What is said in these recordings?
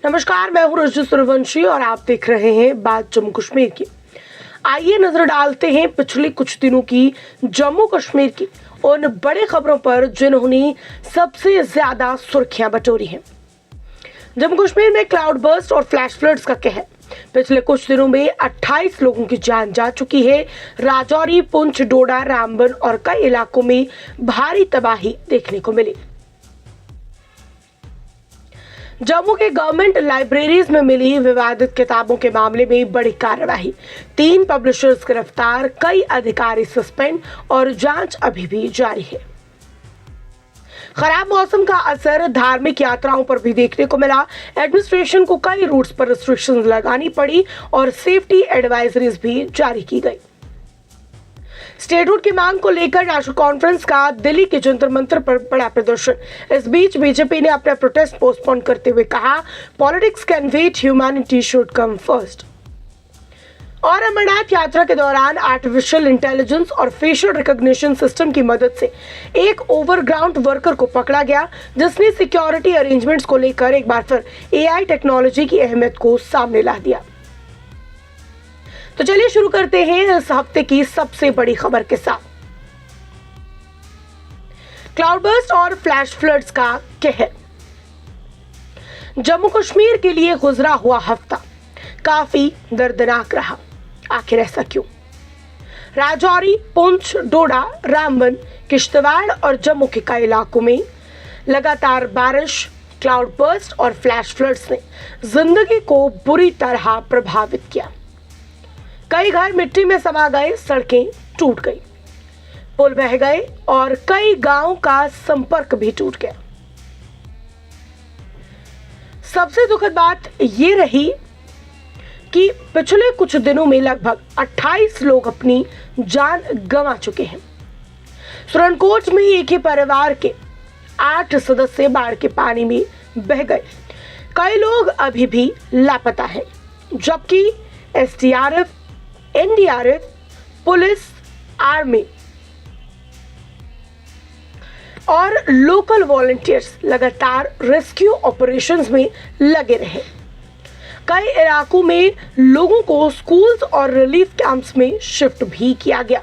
नमस्कार, मैं हूँ रजत सूर्यवंशी और आप देख रहे हैं बात जम्मू कश्मीर की। आइए नजर डालते हैं पिछले कुछ दिनों की जम्मू कश्मीर की उन बड़ी खबरों पर जिन्होंने सबसे ज्यादा सुर्खियां बटोरी हैं। जम्मू कश्मीर में क्लाउड बर्स्ट और फ्लैश फ्लड्स का कहर। पिछले कुछ दिनों में 28 लोगों की जान जा चुकी है। राजौरी, पुंछ, डोडा, रामबन और कई इलाकों में भारी तबाही देखने को मिली। जम्मू के गवर्नमेंट लाइब्रेरीज में मिली विवादित किताबों के मामले में बड़ी कार्रवाई। 3 पब्लिशर्स गिरफ्तार, कई अधिकारी सस्पेंड और जांच अभी भी जारी है। खराब मौसम का असर धार्मिक यात्राओं पर भी देखने को मिला। एडमिनिस्ट्रेशन को कई रूट्स पर रिस्ट्रिक्शंस लगानी पड़ी और सेफ्टी एडवाइजरीज भी जारी की गई। स्टेटहुड की मांग को लेकर नेशनल कॉन्फ्रेंस का दिल्ली के जंतर मंतर पर बड़ा प्रदर्शन। इस बीच बीजेपी ने अपना प्रोटेस्ट पोस्टपोन करते हुए कहा, politics can wait, humanity should come first. और अमरनाथ यात्रा के दौरान आर्टिफिशियल इंटेलिजेंस और फेशियल रिकॉग्निशन सिस्टम की मदद से एक ओवरग्राउंड वर्कर को पकड़ा गया, जिसने सिक्योरिटी अरेंजमेंट्स को लेकर एक बार फिर एआई टेक्नोलॉजी की अहमियत को सामने ला दिया। तो चलिए शुरू करते हैं इस हफ्ते की सबसे बड़ी खबर के साथ। क्लाउड बर्स्ट और फ्लैश फ्लड्स का कहर। जम्मू कश्मीर के लिए गुजरा हुआ हफ्ता काफी दर्दनाक रहा। आखिर ऐसा क्यों? राजौरी, पुंछ, डोडा, रामबन, किश्तवाड़ और जम्मू के कई इलाकों में लगातार बारिश, क्लाउड बर्स्ट और फ्लैश फ्लड्स ने जिंदगी को बुरी तरह प्रभावित किया। कई घर मिट्टी में समा गए, सड़कें टूट गई, पुल बह गए और कई गांवों का संपर्क भी टूट गया। सबसे दुखद बात यह रही कि पिछले कुछ दिनों में लगभग 28 लोग अपनी जान गंवा चुके हैं। सुरनकोट में एक ही परिवार के 8 सदस्य बाढ़ के पानी में बह गए। कई लोग अभी भी लापता हैं, जबकि एसडीआरएफ, एनडीआरएफ, पुलिस, आर्मी और लोकल वॉलंटियर्स लगातार रेस्क्यू ऑपरेशंस में लगे रहे। कई इलाकों में लोगों को स्कूल्स और रिलीफ कैंप्स में शिफ्ट भी किया गया।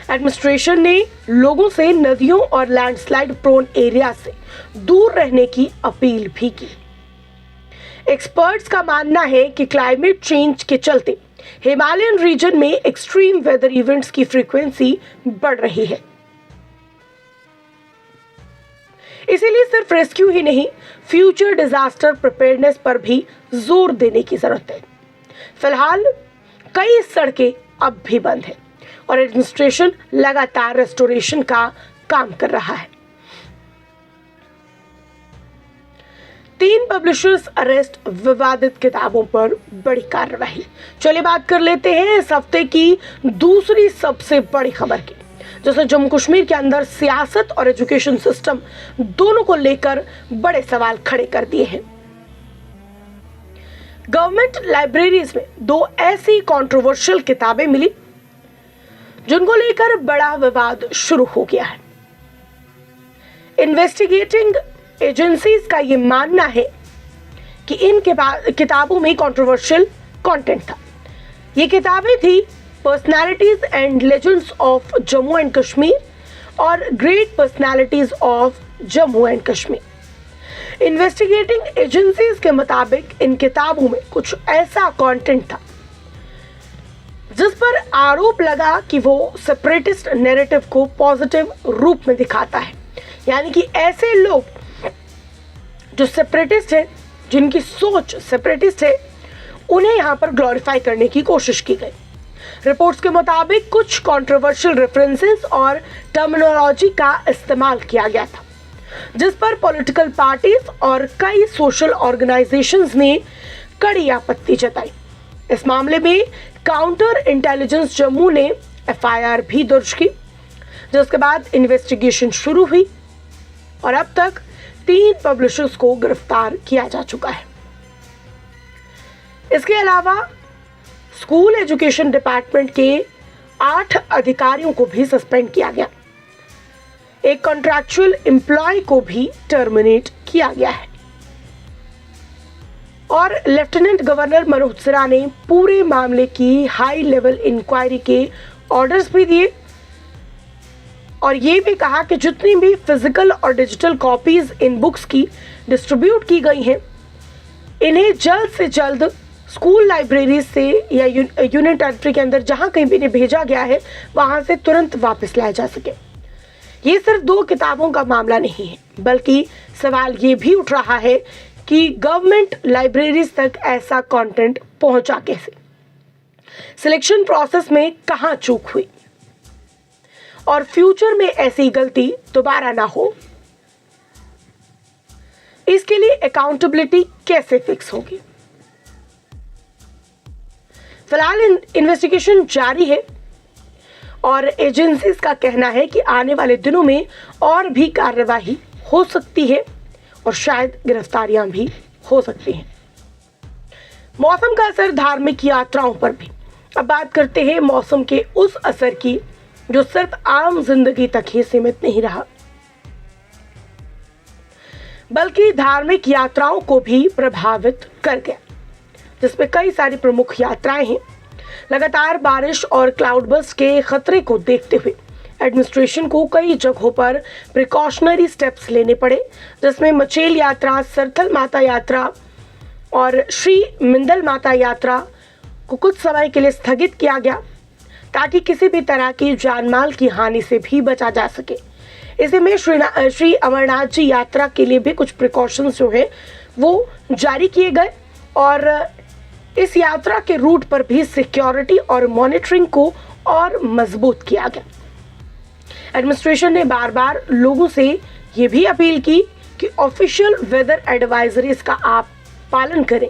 एडमिनिस्ट्रेशन ने लोगों से नदियों और लैंडस्लाइड प्रोन एरिया से दूर रहने की अपील भी की। एक्सपर्ट्स का मानना है कि क्लाइमेट चेंज के चलते हिमालयन रीजन में एक्सट्रीम वेदर इवेंट्स की फ्रीक्वेंसी बढ़ रही है। इसीलिए सिर्फ रेस्क्यू ही नहीं, फ्यूचर डिजास्टर प्रिपेयरनेस पर भी जोर देने की जरूरत है। फिलहाल कई सड़कें अब भी बंद हैं और एडमिनिस्ट्रेशन लगातार रेस्टोरेशन का काम कर रहा है। 3 पब्लिशर्स अरेस्ट, विवादित किताबों पर बड़ी कार्रवाई। चलिए बात कर लेते हैं इस हफ्ते की दूसरी सबसे बड़ी खबर की, जिसने जम्मू कश्मीर के अंदर सियासत और एजुकेशन सिस्टम दोनों को लेकर बड़े सवाल खड़े कर दिए हैं। गवर्नमेंट लाइब्रेरीज में 2 ऐसी कंट्रोवर्शियल किताबें मिली जिनको लेकर बड़ा विवाद शुरू हो गया है। इन्वेस्टिगेटिंग एजेंसीज का यह मानना है कि इन किताबों में कंट्रोवर्शियल कंटेंट था। ये किताबें थी personalities and legends of Jammu and Kashmir और great personalities of Jammu and Kashmir. Investigating agencies के मुताबिक इन किताबों में कुछ ऐसा कंटेंट था जिस पर आरोप लगा कि वो सेपरेटिस्ट नैरेटिव को पॉजिटिव रूप में दिखाता है। यानी कि ऐसे लोग जो सेपरेटिस्ट है, जिनकी सोच सेपरेटिस्ट है, उन्हें यहां पर ग्लोरीफाई करने की कोशिश की गई। रिपोर्ट्स के मुताबिक कुछ कंट्रोवर्शियल रेफरेंसेस और टर्मिनोलॉजी का इस्तेमाल किया गया था, जिस पर पॉलिटिकल पार्टीज और कई सोशल ऑर्गेनाइजेशंस ने कड़ी आपत्ति जताई। इस मामले में काउंटर इंटेलिजेंस जम्मू ने एफआईआर भी दर्ज की, जिसके बाद इन्वेस्टिगेशन शुरू हुई और अब तक 3 पब्लिशर्स को गिरफ्तार किया जा चुका है। इसके अलावा स्कूल एजुकेशन डिपार्टमेंट के 8 अधिकारियों को भी सस्पेंड किया गया। एक कॉन्ट्रैक्चुअल एम्प्लॉय को भी टर्मिनेट किया गया है। और लेफ्टिनेंट गवर्नर मनोज सिन्हा ने पूरे मामले की हाई लेवल इंक्वायरी के ऑर्डर्स भी दिए और ये भी कहा कि जितनी भी फिजिकल और डिजिटल कॉपीज इन बुक्स की डिस्ट्रीब्यूट की गई हैं, इन्हें जल्द से जल्द स्कूल लाइब्रेरी से या यूनियन टेरिटरी के अंदर जहां कहीं भी इन्हें भेजा गया है वहां से तुरंत वापस लाया जा सके। ये सिर्फ 2 किताबों का मामला नहीं है, बल्कि सवाल ये भी उठ रहा है कि गवर्नमेंट लाइब्रेरीज तक ऐसा कंटेंट पहुंचा कैसे, सिलेक्शन प्रोसेस में कहां चूक हुई और फ्यूचर में ऐसी गलती दोबारा ना हो, इसके लिए अकाउंटेबिलिटी कैसे फिक्स होगी। फिलहाल इन्वेस्टिगेशन जारी है और एजेंसीज का कहना है कि आने वाले दिनों में और भी कार्यवाही हो सकती है और शायद गिरफ्तारियां भी हो सकती हैं। मौसम का असर धार्मिक यात्राओं पर भी। अब बात करते हैं मौसम के उस असर की जो सिर्फ आम जिंदगी तक ही सीमित नहीं रहा, बल्कि धार्मिक यात्राओं को भी प्रभावित कर गया, जिसमें कई सारी प्रमुख यात्राएं हैं। लगातार बारिश और क्लाउड बर्स्ट के खतरे को देखते हुए एडमिनिस्ट्रेशन को कई जगहों पर प्रिकॉशनरी स्टेप्स लेने पड़े, जिसमें मचेल यात्रा, सरथल माता यात्रा और श्री मिंदल माता यात्रा को कुछ समय के लिए स्थगित किया गया ताकि किसी भी तरह की जानमाल की हानि से भी बचा जा सके। इसी में श्री अमरनाथ जी यात्रा के लिए भी कुछ प्रिकॉशंस जो है वो जारी किए गए और इस यात्रा के रूट पर भी सिक्योरिटी और मॉनिटरिंग को और मजबूत किया गया। एडमिनिस्ट्रेशन ने बार बार लोगों से ये भी अपील की कि ऑफिशियल वेदर एडवाइजरीज का आप पालन करें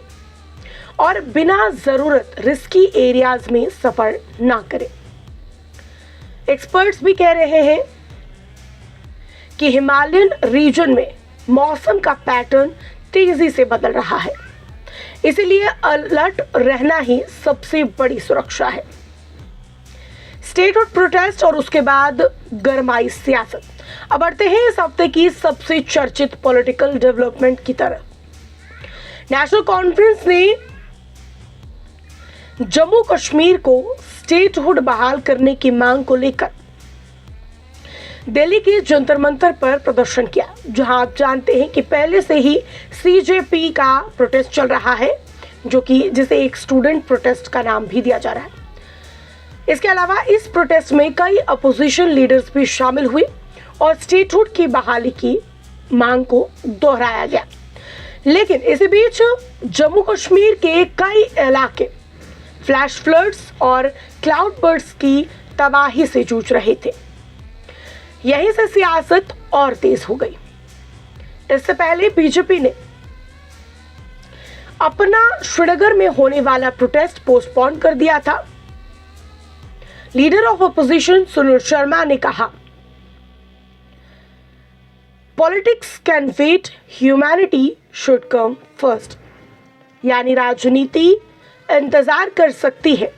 और बिना जरूरत रिस्की एरियाज में सफर ना करें। एक्सपर्ट्स भी कह रहे हैं कि हिमालयन रीजन में मौसम का पैटर्न तेजी से बदल रहा है, इसीलिए अलर्ट रहना ही सबसे बड़ी सुरक्षा है। स्टेटहुड प्रोटेस्ट और उसके बाद गरमाई सियासत। अब बढ़ते हैं इस हफ्ते की सबसे चर्चित पॉलिटिकल डेवलपमेंट की तरफ। नेशनल कॉन्फ्रेंस ने जम्मू कश्मीर को स्टेटहुड बहाल करने की मांग को लेकर दिल्ली के जंतर मंतर पर प्रदर्शन किया, जहां आप जानते हैं कि पहले से ही सीजेपी का प्रोटेस्ट चल रहा है, जो कि जिसे एक स्टूडेंट प्रोटेस्ट का नाम भी दिया जा रहा है। इसके अलावा इस प्रोटेस्ट में कई अपोजिशन लीडर्स भी शामिल हुए और स्टेटहुड की बहाली की मांग को दोहराया गया। लेकिन इसी बीच जम्मू कश्मीर के कई इलाके फ्लैश फ्लड्स और क्लाउड बर्स्ट की तबाही से जूझ रहे थे। यहीं से सियासत और तेज हो गई। इससे पहले बीजेपी ने अपना श्रीनगर में होने वाला प्रोटेस्ट पोस्टपोन कर दिया था। Leader of opposition Sunil Sharma ने कहा, politics can wait, humanity should come first. यानी राजनीति इंतजार कर सकती है,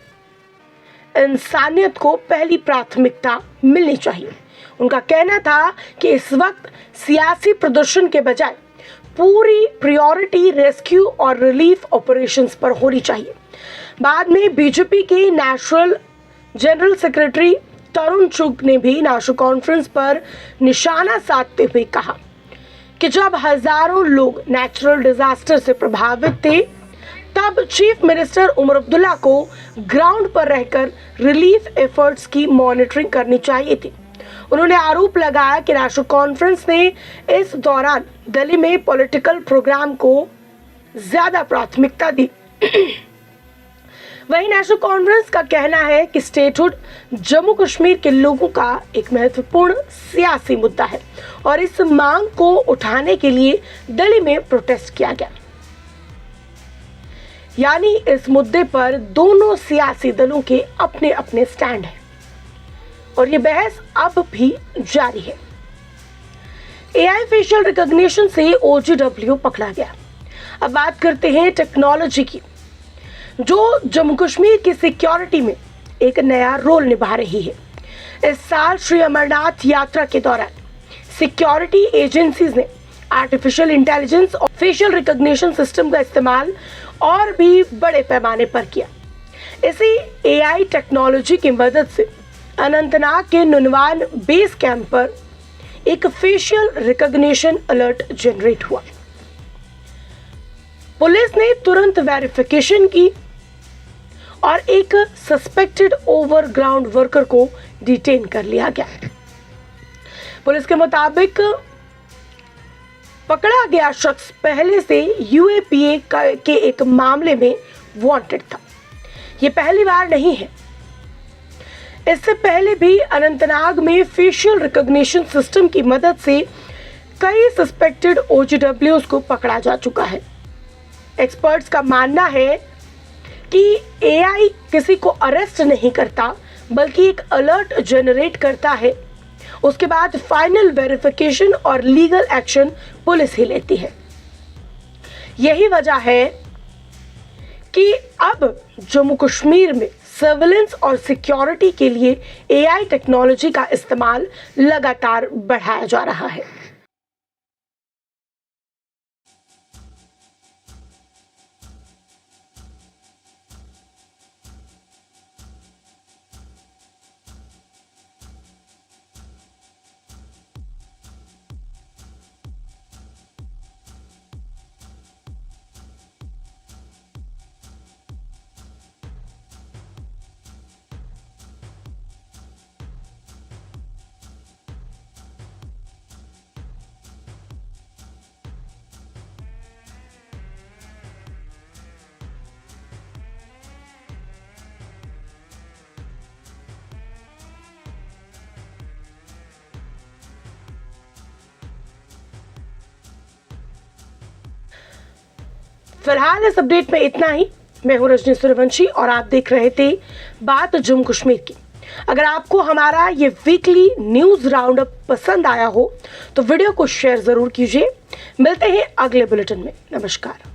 इंसानियत को पहली प्राथमिकता मिलनी चाहिए। उनका कहना था कि इस वक्त सियासी प्रदर्शन के बजाय पूरी प्रायोरिटी रेस्क्यू और रिलीफ ऑपरेशंस पर होनी चाहिए। बाद में बीजेपी के नेशनल जनरल सेक्रेटरी तरुण चुग ने भी नेशनल कॉन्फ्रेंस पर निशाना साधते हुए कहा कि जब हजारों लोग नेचुरल डिजास्टर से प्रभावित थे, तब चीफ मिनिस्टर उमर अब्दुल्ला को ग्राउंड पर रहकर रिलीफ एफर्ट्स की मॉनिटरिंग करनी चाहिए थी। उन्होंने आरोप लगाया कि नेशनल कॉन्फ्रेंस ने इस दौरान दिल्ली में पॉलिटिकल प्रोग्राम को ज्यादा प्राथमिकता दी। वहीं नेशनल कॉन्फ्रेंस का कहना है कि स्टेटहुड जम्मू कश्मीर के लोगों का एक महत्वपूर्ण सियासी मुद्दा है और इस मांग को उठाने के लिए दिल्ली में प्रोटेस्ट किया गया। यानी इस मुद्दे पर दोनों सियासी दलों के अपने अपने स्टैंड हैं और ये बहस अब भी जारी है। एआई फेशियल रिकॉग्निशन से OGW पकड़ा गया। अब बात करते हैं टेक्नोलॉजी की, जो जम्मू कश्मीर की सिक्योरिटी में एक नया रोल निभा रही है। इस साल श्री अमरनाथ यात्रा के दौरान सिक्योरिटी एजेंसीज ने आर्टिफिशियल इंटेलिजेंस और फेशियल रिकॉग्निशन सिस्टम का इस्तेमाल और भी बड़े पैमाने पर किया। इसी एआई टेक्नोलॉजी की मदद से अनंतनाग के नुनवान बेस कैंप पर एक फेशियल रिकॉग्निशन अलर्ट जनरेट हुआ। पुलिस ने तुरंत वेरिफिकेशन की और एक सस्पेक्टेड ओवरग्राउंड वर्कर को डिटेन कर लिया गया। पुलिस के मुताबिक पकड़ा गया शख्स पहले से यूएपीए के एक मामले में वांटेड था। यह पहली बार नहीं है। इससे पहले भी अनंतनाग में फेशियल रिकॉग्निशन सिस्टम की मदद से कई सस्पेक्टेड ओजीडब्ल्यूज को पकड़ा जा चुका है। एक्सपर्ट्स का मानना है कि एआई किसी को अरेस्ट नहीं करता, बल्कि एक अलर्ट जनरेट करता है। उसके बाद फाइनल वेरिफिकेशन और लीगल एक्शन पुलिस ही लेती है। यही वजह है कि अब जम्मू कश्मीर में सर्विलेंस और सिक्योरिटी के लिए एआई टेक्नोलॉजी का इस्तेमाल लगातार बढ़ाया जा रहा है। फिलहाल इस अपडेट में इतना ही। मैं हूं रजनी सूर्यवंशी और आप देख रहे थे बात जम्मू कश्मीर की। अगर आपको हमारा ये वीकली न्यूज राउंड अप पसंद आया हो तो वीडियो को शेयर जरूर कीजिए। मिलते हैं अगले बुलेटिन में। नमस्कार।